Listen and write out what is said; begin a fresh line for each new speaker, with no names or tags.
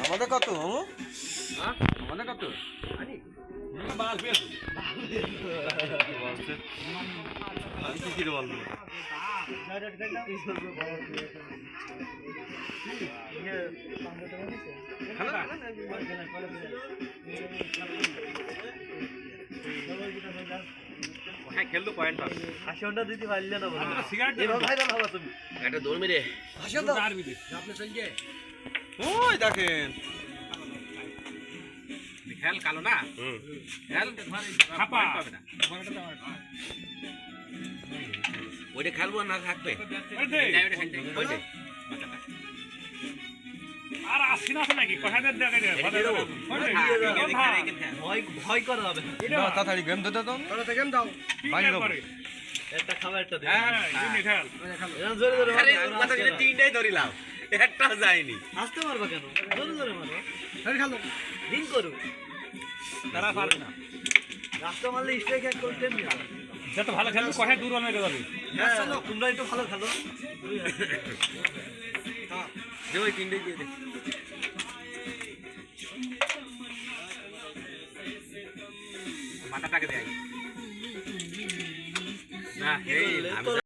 আমাদের কত আমাদের কত কি বলবো খেলতো পয়েন্ট হাসিটা দিতে পারলে না তুমি একটা দৌড় মেরে ওই দেখেন খেল কালো না ওইটা খেলবো না থাকবে আর আসি না নাকি কোথায় দেখে ভয় করা হবে তাড়াতাড়ি গেম দে দাও তাড়াতাড়ি গেম দাও বাইরে দাও একটা খাবার একটা দে হ্যাঁ ইনি খেল এরকম জোরে জোরে আরে কথা দিলে তিনটাই ধরিলাম একটাও যায়নি আসতে পারবা কেন জোরে জোরে মারো আরে খেলো দিন করো তারা পারবে না রাস্তা মারলে স্ট্রাইক এক করতে নি যত ভালো খেলবে কোথায় দূর হয়ে যাবে হ্যাঁ চলো তোমরা একটু ভালো খেলো হ্যাঁ দে ওই তিনটাই দিয়ে দে মাথাটাকে দেয় না এই